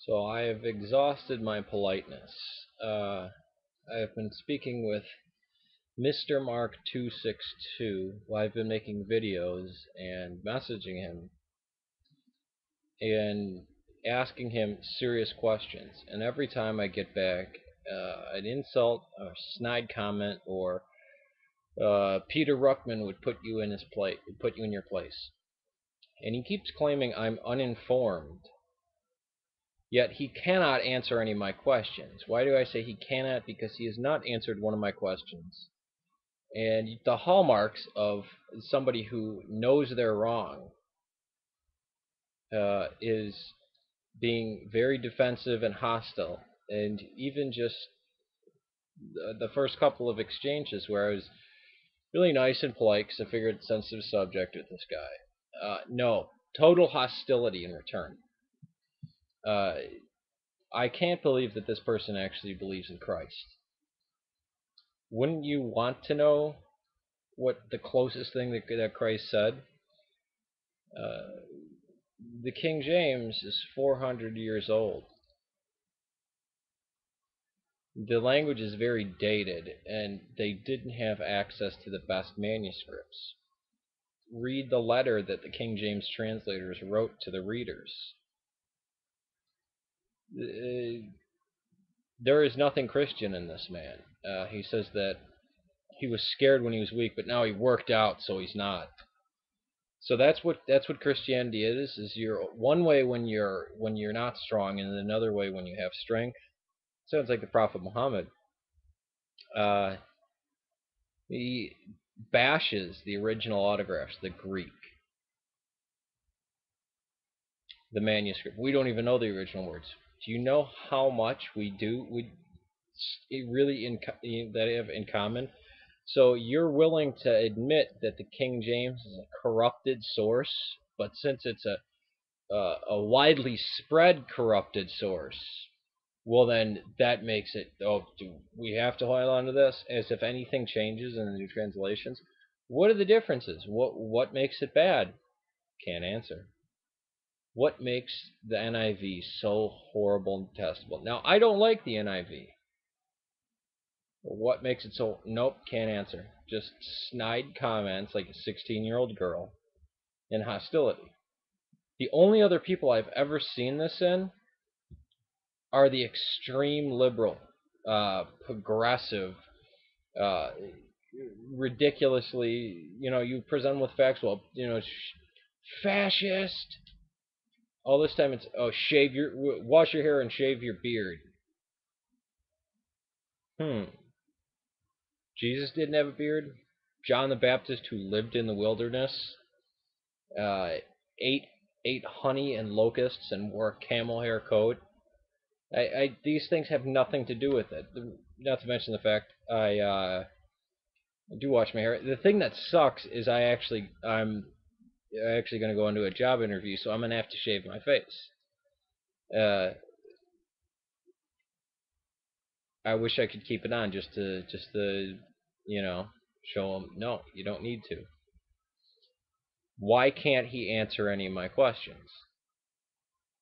So I have exhausted my politeness. I have been speaking with mrmark262 while I've been making videos and messaging him and asking him serious questions. And every time I get back an insult or snide comment or Peter Ruckman would put you in his place, put you in your place. And he keeps claiming I'm uninformed. Yet he cannot answer any of my questions. Why do I say he cannot? Because he has not answered one of my questions. And the hallmarks of somebody who knows they're wrong is being very defensive and hostile. And even just the first couple of exchanges where I was really nice and polite because I figured it's a sensitive subject with this guy. No, total hostility in return. I can't believe that this person actually believes in Christ. Wouldn't you want to know what the closest thing that Christ said? Uh, the King James is 400 years old. The language is very dated, and they didn't have access to the best manuscripts. Read the letter that the King James translators wrote to the readers. There is nothing Christian in this man. He says that he was scared when he was weak, but now he worked out, so he's not. So that's what Christianity is. Is you're one way when you're not strong, and another way when you have strength. Sounds like the Prophet Muhammad. Uh, he bashes the original autographs, the Greek, the manuscript. We don't even know the original words. Do you know how much we do? We really that have in common. So you're willing to admit that the King James is a corrupted source, but since it's a widely spread corrupted source, well then that makes it, oh, do we have to hold on to this as if anything changes in the new translations? What are the differences? What makes it bad? Can't answer. What makes the NIV so horrible and detestable? Now I don't like the NIV. What makes it so? Nope, can't answer. Just snide comments like a 16-year-old girl and hostility. The only other people I've ever seen this in are the extreme liberal, progressive, uh, ridiculously, you present them with facts. Well, fascist. All this time it's, oh, wash your hair and shave your beard. Jesus didn't have a beard. John the Baptist, who lived in the wilderness, uh, ate honey and locusts and wore a camel hair coat. These things have nothing to do with it. Not to mention the fact I do wash my hair. The thing that sucks is I'm actually going to go into a job interview, so I'm going to have to shave my face. I wish I could keep it on just to show them, no, you don't need to. Why can't he answer any of my questions?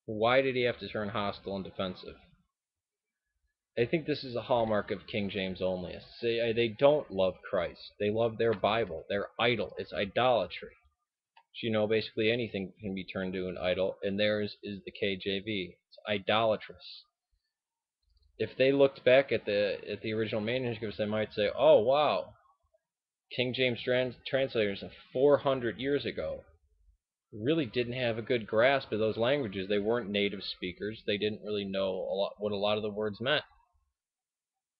Why did he have to turn hostile and defensive? I think this is a hallmark of King James onlyists. They don't love Christ. They love their Bible, their idol. It's idolatry. Basically anything can be turned to an idol, and theirs is the KJV. It's idolatrous. If they looked back at the original manuscripts, they might say, "Oh wow, King James translators of 400 years ago really didn't have a good grasp of those languages. They weren't native speakers. They didn't really know what a lot of the words meant."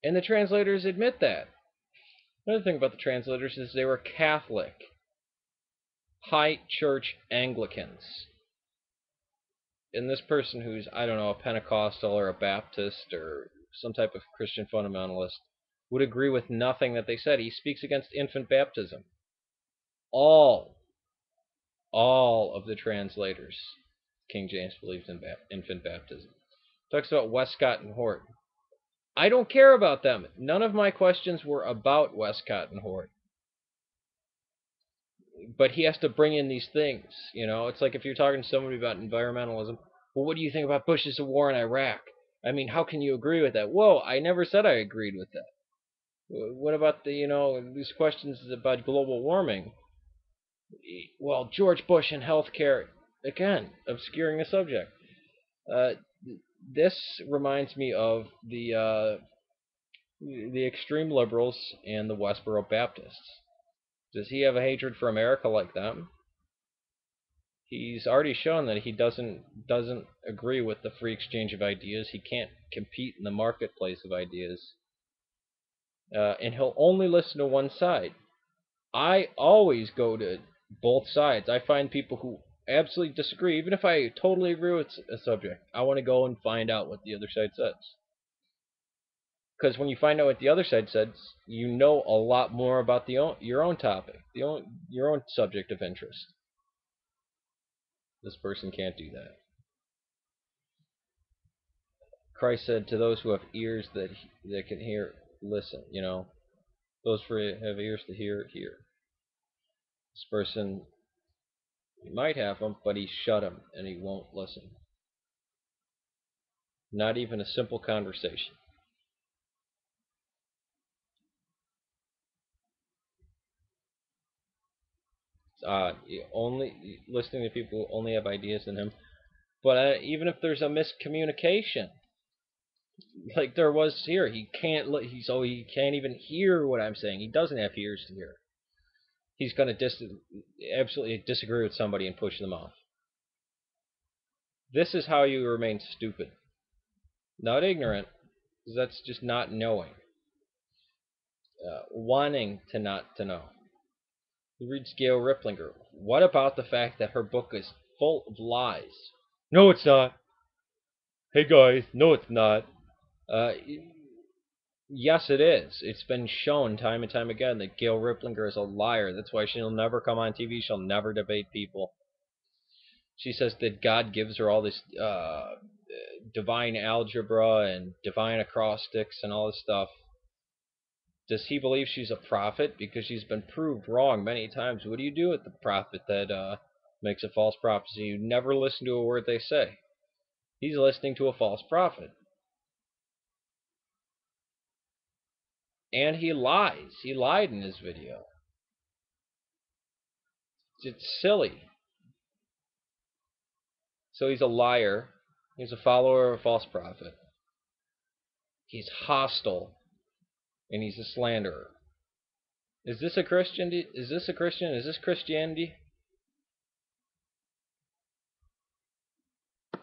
And the translators admit that. Another thing about the translators is they were Catholic, high church Anglicans. And this person who's, I don't know, a Pentecostal or a Baptist or some type of Christian fundamentalist would agree with nothing that they said. He speaks against infant baptism. All of the translators, King James believed in infant baptism. Talks about Westcott and Hort. I don't care about them. None of my questions were about Westcott and Hort. But he has to bring in these things. It's like if you're talking to somebody about environmentalism. Well, what do you think about Bush's war in Iraq? I mean, how can you agree with that? Whoa, I never said I agreed with that. What about these questions about global warming? Well, George Bush and healthcare, again, obscuring the subject. Uh, this reminds me of the extreme liberals and the Westboro Baptists. Does he have a hatred for America like them? He's already shown that he doesn't agree with the free exchange of ideas. He can't compete in the marketplace of ideas, and he'll only listen to one side. I always go to both sides. I find people who absolutely disagree, even if I totally agree with a subject. I want to go and find out what the other side says. Because when you find out what the other side says, you know a lot more about your own topic, your own subject of interest. This person can't do that. Christ said, "To those who have ears that can hear, listen." Those who have ears to hear, hear. This person, he might have them, but he shut them and he won't listen. Not even a simple conversation. Only listening to people who only have ideas in him. But even if there's a miscommunication, like there was here, he can't even hear what I'm saying. He doesn't have ears to hear. He's going to absolutely disagree with somebody and push them off. This is how you remain stupid, not ignorant, because that's just not knowing, wanting to not to know. He reads Gail Riplinger. What about the fact that her book is full of lies? No, it's not. Hey guys, no, it's not. Uh, yes, it is. It's been shown time and time again that Gail Riplinger is a liar. That's why she'll never come on TV. She'll never debate people. She says that God gives her all this divine algebra and divine acrostics and all this stuff. Does he believe she's a prophet? Because she's been proved wrong many times. What do you do with the prophet that makes a false prophecy? You never listen to a word they say. He's listening to a false prophet. And he lies. He lied in his video. It's silly. So he's a liar. He's a follower of a false prophet. He's hostile. And he's a slanderer. Is this a Christian? Is this Christianity?